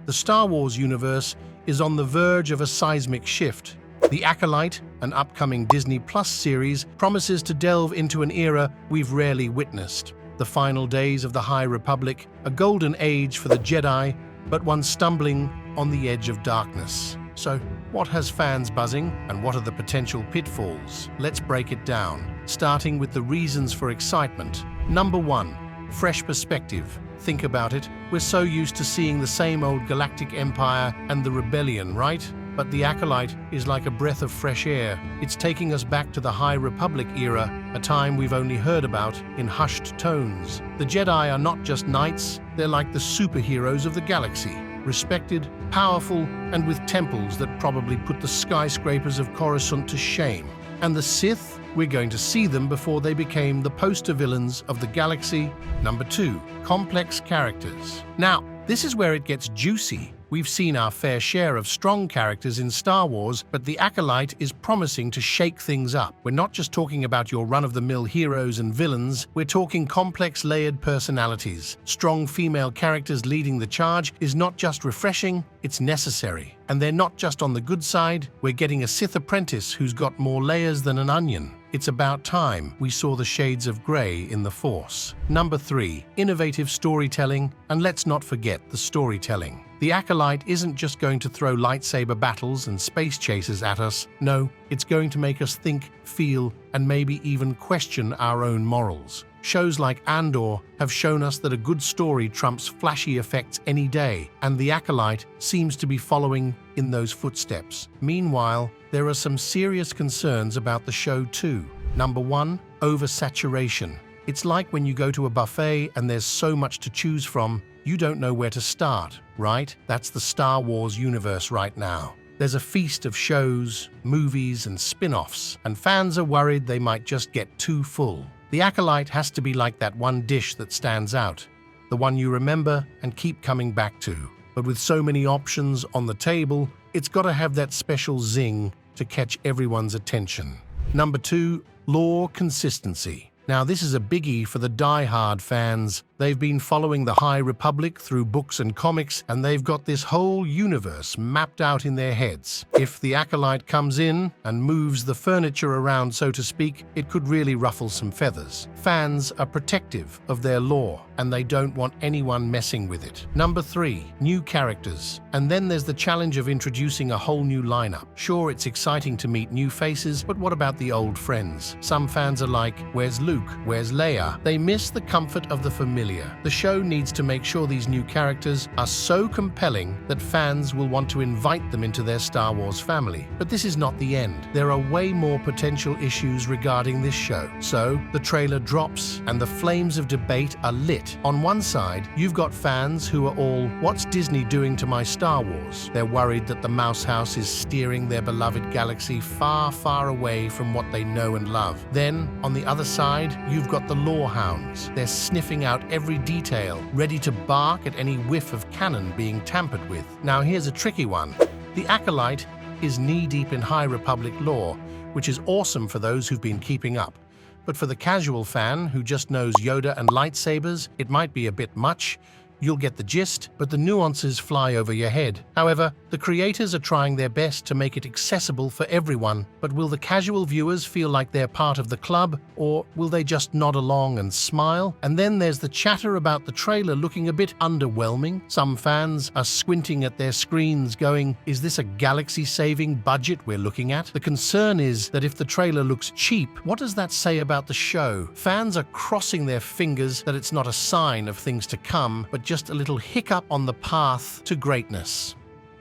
The Star Wars universe is on the verge of a seismic shift. The Acolyte, an upcoming Disney Plus series, promises to delve into an era we've rarely witnessed. The final days of the High Republic, a golden age for the Jedi, but one stumbling on the edge of darkness. So, what has fans buzzing, and what are the potential pitfalls? Let's break it down, starting with the reasons for excitement. Number 1. Fresh perspective. Think about it. We're so used to seeing the same old galactic empire and the rebellion, right? But the Acolyte is like a breath of fresh air. It's taking us back to the High Republic era, a time we've only heard about in hushed tones. The Jedi are not just knights, they're like the superheroes of the galaxy. Respected, powerful, and with temples that probably put the skyscrapers of Coruscant to shame. And the Sith? We're going to see them before they became the poster villains of the galaxy. Number 2. Complex characters. Now, this is where it gets juicy. We've seen our fair share of strong characters in Star Wars, but the Acolyte is promising to shake things up. We're not just talking about your run-of-the-mill heroes and villains, we're talking complex, layered personalities. Strong female characters leading the charge is not just refreshing, it's necessary. And they're not just on the good side, we're getting a Sith apprentice who's got more layers than an onion. It's about time we saw the shades of grey in the Force. Number 3. Innovative storytelling, and let's not forget the storytelling. The Acolyte isn't just going to throw lightsaber battles and space chases at us. No, it's going to make us think, feel, and maybe even question our own morals. Shows like Andor have shown us that a good story trumps flashy effects any day, and the Acolyte seems to be following in those footsteps. Meanwhile, there are some serious concerns about the show too. Number 1. Oversaturation. It's like when you go to a buffet and there's so much to choose from, you don't know where to start, right? That's the Star Wars universe right now. There's a feast of shows, movies, and spin-offs, and fans are worried they might just get too full. The Acolyte has to be like that one dish that stands out, the one you remember and keep coming back to. But with so many options on the table, it's got to have that special zing to catch everyone's attention. Number 2. Lore consistency. Now, this is a biggie for the die-hard fans. They've been following the High Republic through books and comics, and they've got this whole universe mapped out in their heads. If the Acolyte comes in and moves the furniture around, so to speak, it could really ruffle some feathers. Fans are protective of their lore, and they don't want anyone messing with it. Number 3. New characters. And then there's the challenge of introducing a whole new lineup. Sure, it's exciting to meet new faces, but what about the old friends? Some fans are like, where's Luke? Where's Leia? They miss the comfort of the familiar. The show needs to make sure these new characters are so compelling that fans will want to invite them into their Star Wars family. But this is not the end. There are way more potential issues regarding this show. So, the trailer drops and the flames of debate are lit. On one side, you've got fans who are all, what's Disney doing to my Star Wars? They're worried that the Mouse House is steering their beloved galaxy far, far away from what they know and love. Then, on the other side, you've got the lore hounds. They're sniffing out every detail, ready to bark at any whiff of canon being tampered with. Now here's a tricky one. The Acolyte is knee-deep in High Republic lore, which is awesome for those who've been keeping up. But for the casual fan who just knows Yoda and lightsabers, it might be a bit much. You'll get the gist, but the nuances fly over your head. However, the creators are trying their best to make it accessible for everyone. But will the casual viewers feel like they're part of the club, or will they just nod along and smile? And then there's the chatter about the trailer looking a bit underwhelming. Some fans are squinting at their screens going, is this a galaxy-saving budget we're looking at? The concern is that if the trailer looks cheap, what does that say about the show? Fans are crossing their fingers that it's not a sign of things to come, but just a little hiccup on the path to greatness.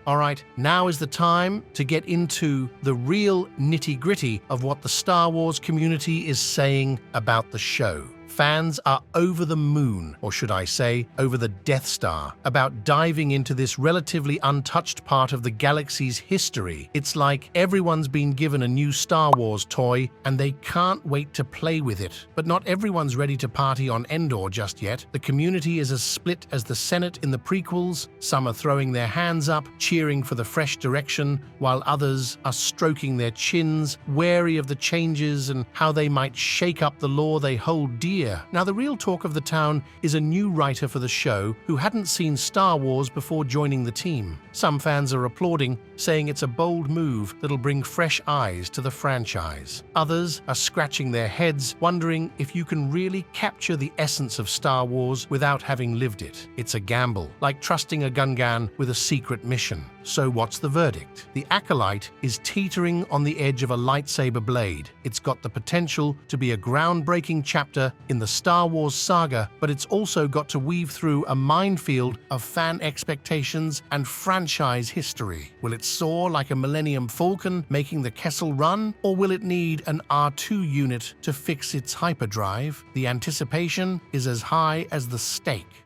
Alright, now is the time to get into the real nitty-gritty of what the Star Wars community is saying about the show. Fans are over the moon, or should I say, over the Death Star, about diving into this relatively untouched part of the galaxy's history. It's like everyone's been given a new Star Wars toy, and they can't wait to play with it. But not everyone's ready to party on Endor just yet. The community is as split as the Senate in the prequels. Some are throwing their hands up, cheering for the fresh direction, while others are stroking their chins, wary of the changes and how they might shake up the lore they hold dear. year. Now, the real talk of the town is a new writer for the show who hadn't seen Star Wars before joining the team. Some fans are applauding, saying it's a bold move that'll bring fresh eyes to the franchise. Others are scratching their heads, wondering if you can really capture the essence of Star Wars without having lived it. It's a gamble, like trusting a Gungan with a secret mission. So what's the verdict? The Acolyte is teetering on the edge of a lightsaber blade. It's got the potential to be a groundbreaking chapter in the Star Wars saga, but it's also got to weave through a minefield of fan expectations and franchise history. Will it soar like a Millennium Falcon making the Kessel Run, or will it need an R2 unit to fix its hyperdrive? The anticipation is as high as the stake.